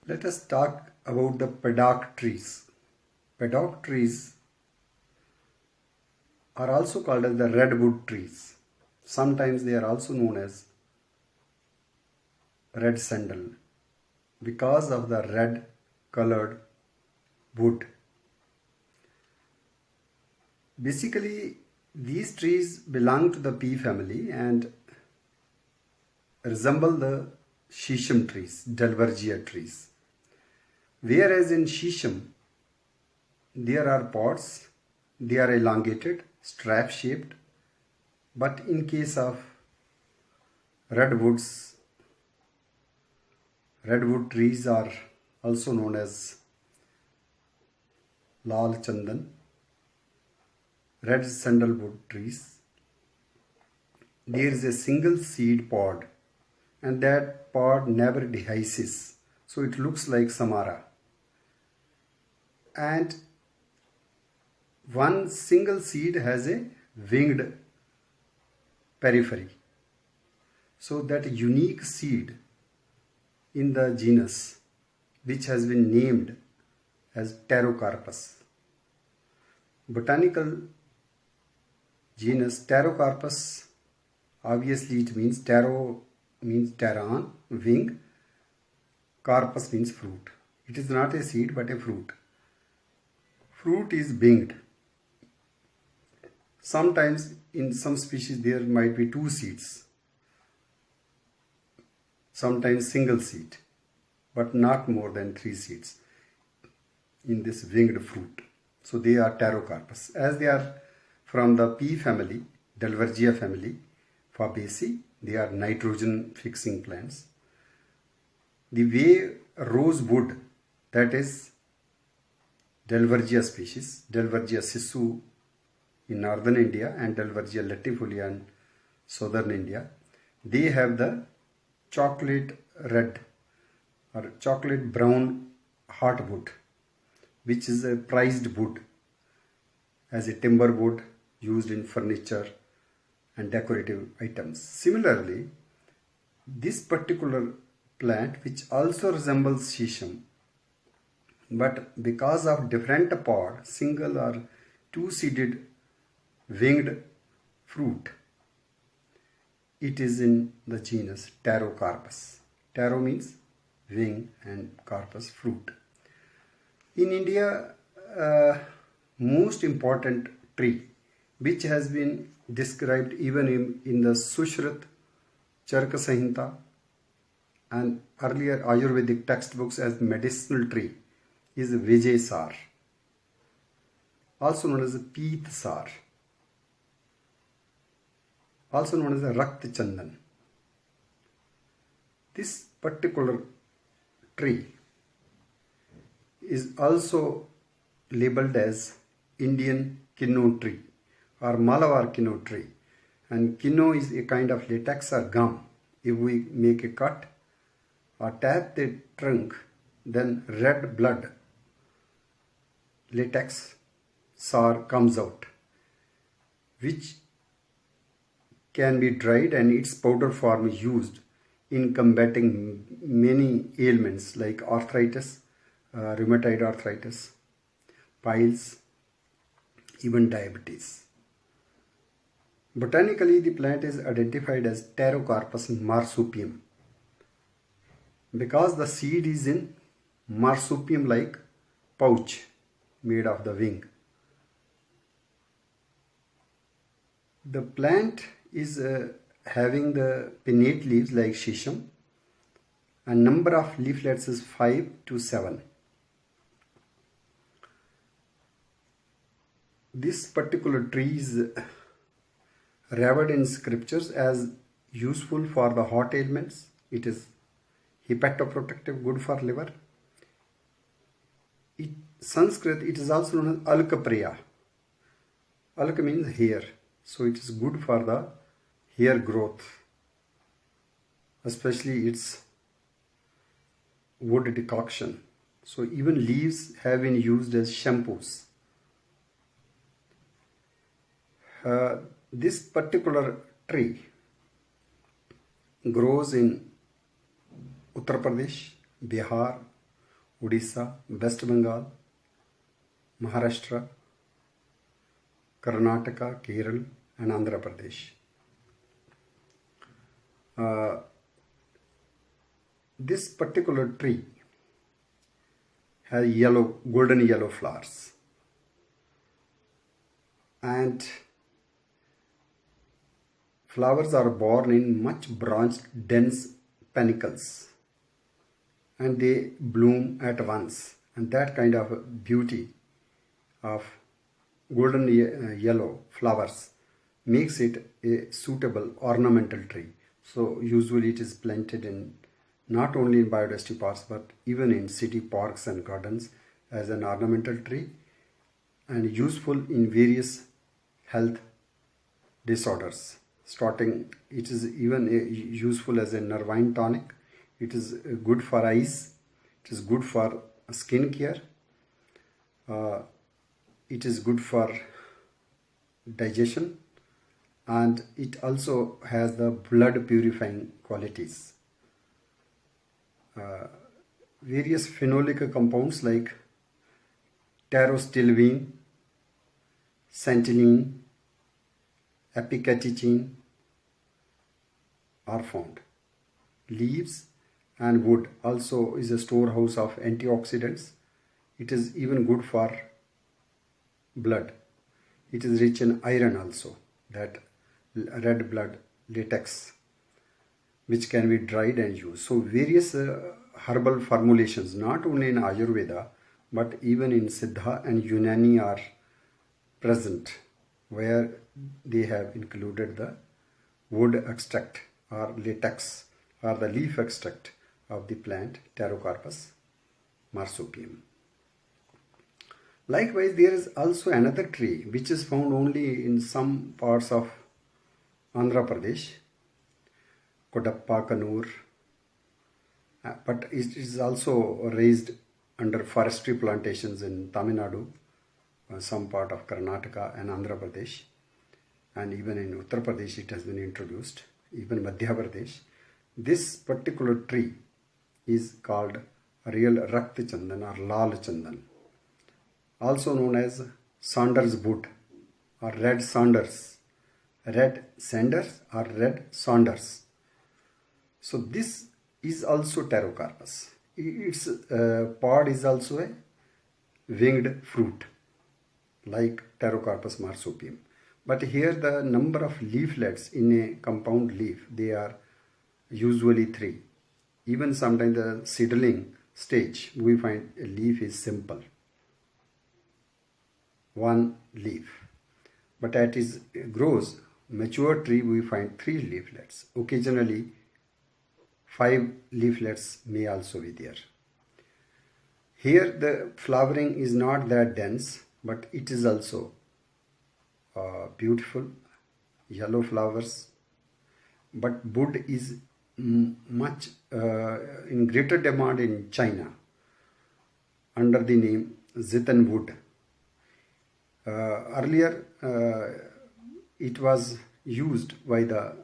Let us talk about the paddock trees. Paddock trees are also called as the redwood trees. Sometimes they are also known as red sandal because of the red colored wood. Basically, these trees belong to the pea family and resemble the shisham trees, Dalbergia trees. Whereas in shisham, there are pods, they are elongated, strap shaped, but in case of redwoods, redwood trees are also known as Lal Chandan, red sandalwood trees. There is a single seed pod and that pod never dehisces, so it looks like samara. And one single seed has a winged periphery. So that unique seed in the genus, which has been named as Pterocarpus. Botanical genus Pterocarpus, obviously it means ptero means pteron, wing, carpus means fruit. It is not a seed but a fruit. Fruit is winged. Sometimes in some species there might be two seeds, sometimes single seed, but not more than 3 seeds in this winged fruit. So they are Pterocarpus. As they are from the pea family, Dalbergia family, Fabaceae, they are nitrogen fixing plants. The way rosewood, that is Dalbergia species, Dalbergia sissu in northern India and Dalbergia latifolia in southern India, they have the chocolate red or chocolate brown heartwood, which is a prized wood as a timber wood used in furniture and decorative items. Similarly, this particular plant, which also resembles shisham, but because of different pod, single or two-seeded winged fruit, it is in the genus Pterocarpus. Ptero means wing and carpus, fruit. In India, most important tree, which has been described even in the Sushruta, Charaka Samhita and earlier Ayurvedic textbooks as medicinal tree, is Vijay Sar, also known as Peet Sar, also known as Rakt Chandan. This particular tree is also labeled as Indian kinno tree or Malabar kinno tree. And kinno is a kind of latex or gum. If we make a cut or tap the trunk, then red blood latex sar comes out, which can be dried and its powder form is used in combating many ailments like arthritis, rheumatoid arthritis, piles, even diabetes. Botanically, the plant is identified as Pterocarpus marsupium because the seed is in marsupium-like pouch made of the wing. The plant is having the pinnate leaves like shisham, and number of leaflets is 5 to 7. This particular tree is revered in scriptures as useful for the hot ailments. It is hepatoprotective, good for liver. In Sanskrit, it is also known as Alkapriya. Alka means hair, so it is good for the hair growth, especially its wood decoction. So even leaves have been used as shampoos. This particular tree grows in Uttar Pradesh, Bihar, Odisha, West Bengal, Maharashtra, Karnataka, Kerala, and Andhra Pradesh. This particular tree has golden yellow flowers, and flowers are born in much branched, dense panicles, and they bloom at once. And that kind of beauty of golden yellow flowers makes it a suitable ornamental tree. So usually it is planted in not only in biodiversity parks but even in city parks and gardens as an ornamental tree, and useful in various health disorders. Starting, it is even useful as a nervine tonic. It is good for eyes. It is good for skin care. It is good for digestion, and it also has the blood purifying qualities. Various phenolic compounds like pterostilbene, centenine, epicatechin are found. Leaves and wood also is a storehouse of antioxidants. It is even good for blood. It is rich in iron also, that red blood latex, which can be dried and used. So various herbal formulations, not only in Ayurveda, but even in Siddha and Unani are present, where they have included the wood extract or latex or the leaf extract of the plant Pterocarpus marsupium. Likewise, there is also another tree which is found only in some parts of Andhra Pradesh, Kodappa, Kannur, but it is also raised under forestry plantations in Tamil Nadu, some part of Karnataka and Andhra Pradesh, and even in Uttar Pradesh it has been introduced, even Madhya Pradesh. This particular tree is called real Rakt Chandan or Lal Chandan, also known as Saunders wood or red Saunders, red Sanders or red Saunders. So this is also Pterocarpus. Its pod is also a winged fruit like Pterocarpus marsupium. But here the number of leaflets in a compound leaf, they are usually 3. Even sometimes the seedling stage, we find a leaf is simple, 1 leaf. But as it grows, mature tree, we find 3 leaflets. Occasionally 5 leaflets may also be there. Here the flowering is not that dense, but it is also beautiful yellow flowers. But wood is much in greater demand in China under the name Zitan wood. Earlier it was used by the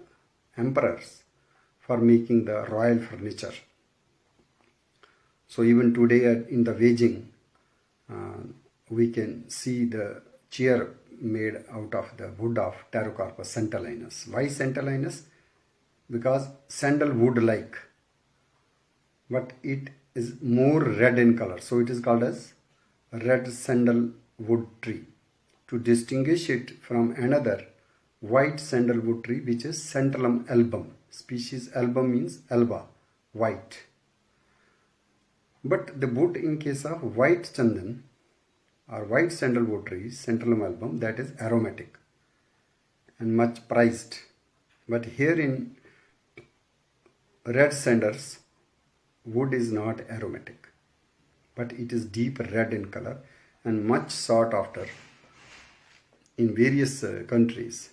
emperors for making the royal furniture. So even today in the Beijing, we can see the chair made out of the wood of Pterocarpus centellinus. Why centellinus? Because sandalwood like, but it is more red in color. So it is called as red sandalwood tree, to distinguish it from another white sandalwood tree which is Centellum album. Species album means alba, white. But the wood in case of white chandan or white sandalwood tree, Centellum album, that is aromatic and much prized. But here in red sanders, wood is not aromatic, but it is deep red in color and much sought after in various countries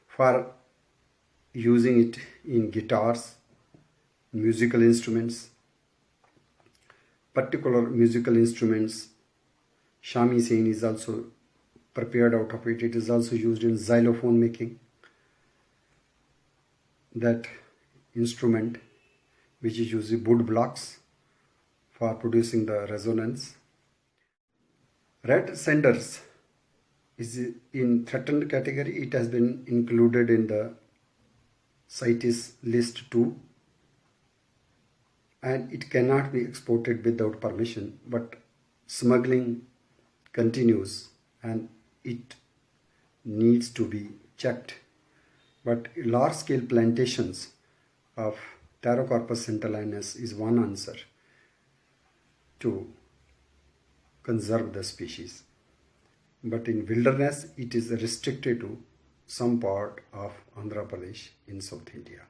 for using it in guitars, musical instruments, particular musical instruments. Shamisen is also prepared out of it. It is also used in xylophone making. That instrument which is using wood blocks for producing the resonance. Red sanders is in threatened category. It has been included in the CITES list too, and it cannot be exported without permission, but smuggling continues and it needs to be checked. But large scale plantations of Pterocarpus centellinus is one answer to conserve the species. But in wilderness, it is restricted to some part of Andhra Pradesh in South India.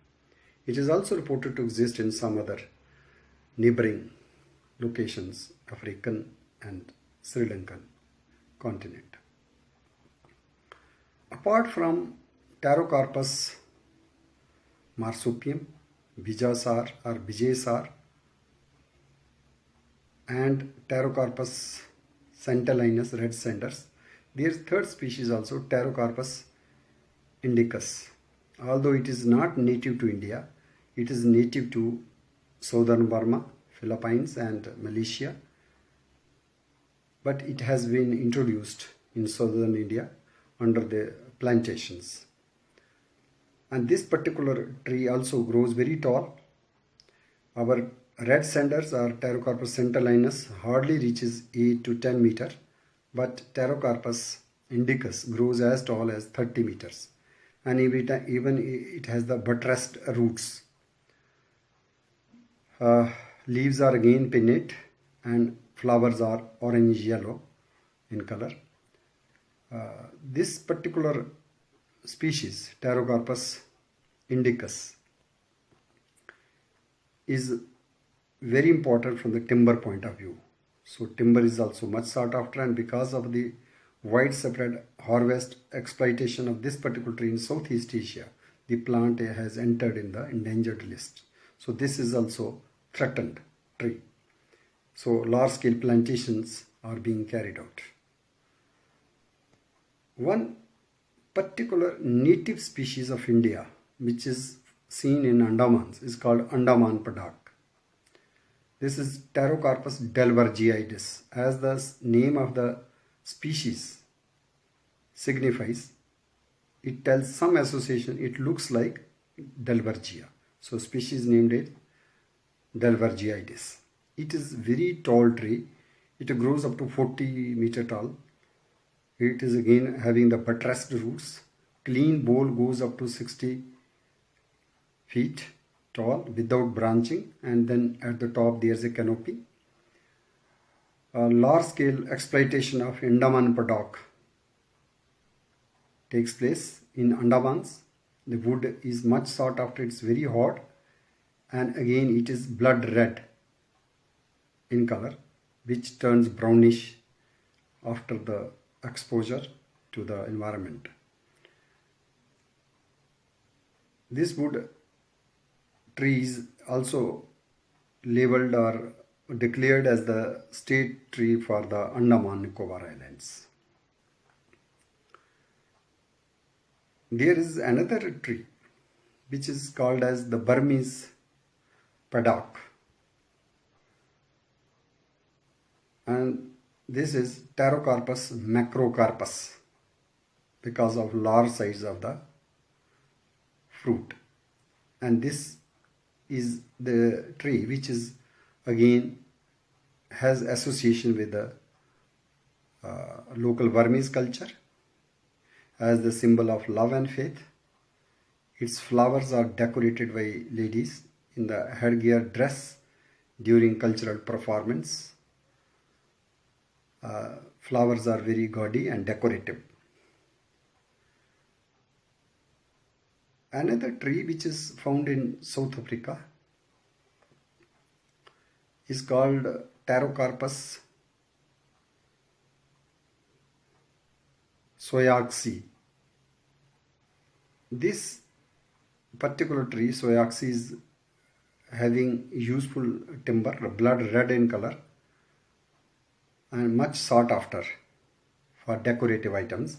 It is also reported to exist in some other neighboring locations, African and Sri Lankan continent. Apart from Pterocarpus marsupium, Bijasar or Bijaysar, and Pterocarpus centellinus, red sanders, there is third species also, Pterocarpus indicus. Although it is not native to India, it is native to southern Burma, Philippines and Malaysia, but it has been introduced in southern India under the plantations. And this particular tree also grows very tall. Our red sanders or Pterocarpus centellinus hardly reaches 8 to 10 meter, but Pterocarpus indicus grows as tall as 30 meters, and even it has the buttressed roots. Leaves are again pinnate and flowers are orange yellow in color. This particular species, Pterocarpus indicus, is very important from the timber point of view. So timber is also much sought after, and because of the widespread harvest exploitation of this particular tree in Southeast Asia, the plant has entered in the endangered list. So this is also threatened tree. So large scale plantations are being carried out. One particular native species of India which is seen in Andamans is called Andaman Padak. This is Pterocarpus delvergiidis. As the name of the species signifies, it tells some association. It looks like Delvergia. So species named it delvergiidis. It is very tall tree. It grows up to 40 meter tall. It is again having the buttressed roots. Clean bole goes up to 60 feet tall without branching, and then at the top there is a canopy. Large scale exploitation of Andaman Padak takes place in Andamans. The wood is much sought after. It's very hot, and again it is blood red in color, which turns brownish after the exposure to the environment. This wood tree is also labeled or declared as the state tree for the Andaman Nicobar Islands. There is another tree which is called as the Burmese Padak, and this is Pterocarpus macrocarpus because of large size of the fruit. And this is the tree which is again has association with the local Burmese culture as the symbol of love and faith. Its flowers are decorated by ladies in the headgear dress during cultural performance. Flowers are very gaudy and decorative. Another tree which is found in South Africa is called Pterocarpus soyaxi. This particular tree, soyaxi, is having useful timber, blood red in color, and much sought after for decorative items.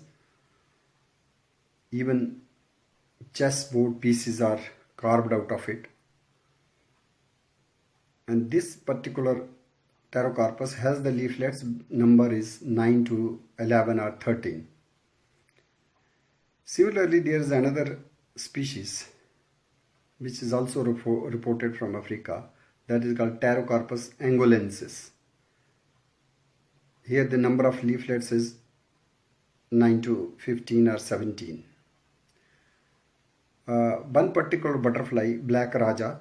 Even chessboard pieces are carved out of it. And this particular Pterocarpus has the leaflets number is 9 to 11 or 13. Similarly, there is another species which is also reported from Africa, that is called Pterocarpus angolensis. Here the number of leaflets is 9 to 15 or 17. One particular butterfly, Black Raja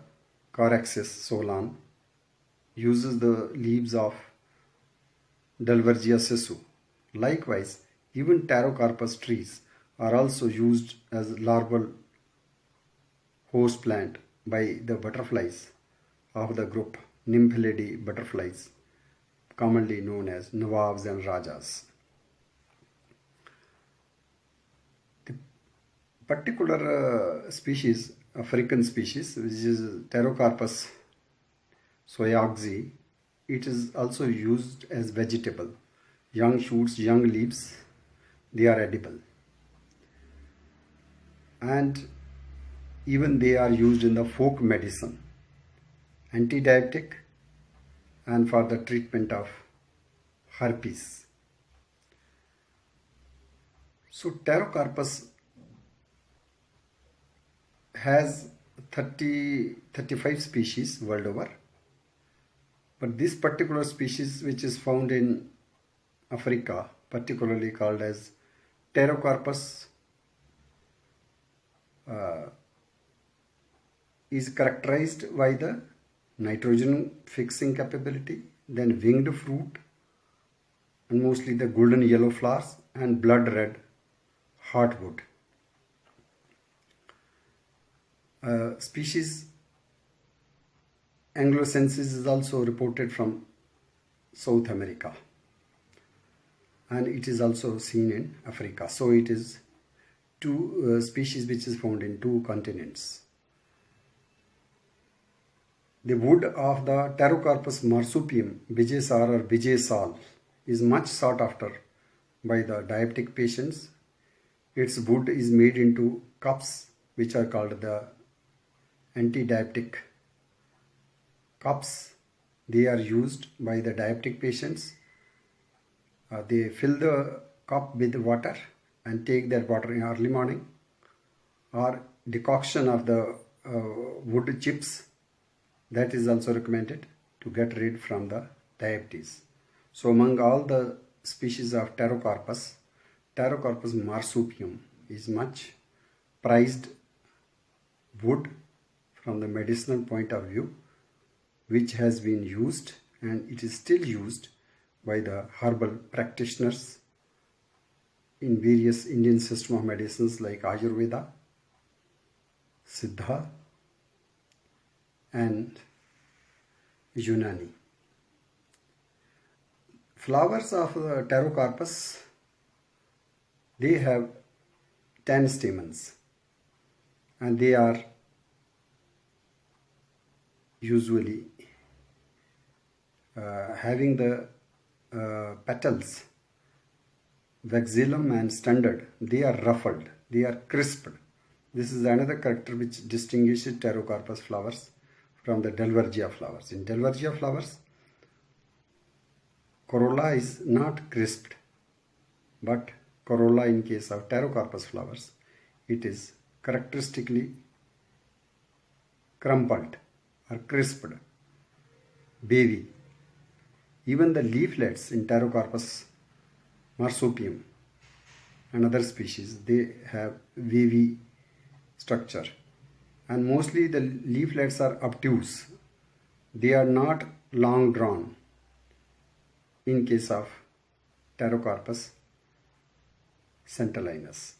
Coraxis solan, uses the leaves of Dalbergia sissu. Likewise, even Pterocarpus trees are also used as larval host plant by the butterflies of the group Nymphalidae butterflies, commonly known as Nawabs and Rajas. The particular species, African species, which is Pterocarpus soyoxi, it is also used as vegetable. Young shoots, young leaves, they are edible. And even they are used in the folk medicine, antidiabetic, and for the treatment of herpes. So Pterocarpus has 35 species world over, but this particular species, which is found in Africa, particularly called as Pterocarpus, is characterized by the nitrogen fixing capability, then winged fruit, and mostly the golden yellow flowers and blood red heartwood. Species anglosensis is also reported from South America, and it is also seen in Africa. So it is two species which is found in two continents. The wood of the Pterocarpus marsupium, Bijay-sar or Bijay-sal, is much sought after by the diabetic patients. Its wood is made into cups, which are called the anti-diabetic cups. They are used by the diabetic patients. They fill the cup with water and take that water in early morning, or decoction of the wood chips. That is also recommended to get rid from the diabetes. So among all the species of Pterocarpus, Pterocarpus marsupium is much prized wood from the medicinal point of view, which has been used and it is still used by the herbal practitioners in various Indian system of medicines like Ayurveda, Siddha, and Unani. Flowers of the Pterocarpus, they have 10 stamens, and they are usually having the petals, vexillum and standard, they are ruffled, they are crisped. This is another character which distinguishes Pterocarpus flowers from the Dalbergia flowers. In Dalbergia flowers, corolla is not crisped, but corolla in case of Pterocarpus flowers, it is characteristically crumpled or crisped, wavy. Even the leaflets in Pterocarpus marsupium and other species, they have wavy structure, and mostly the leaflets are obtuse. They are not long drawn in case of Pterocarpus centellinus.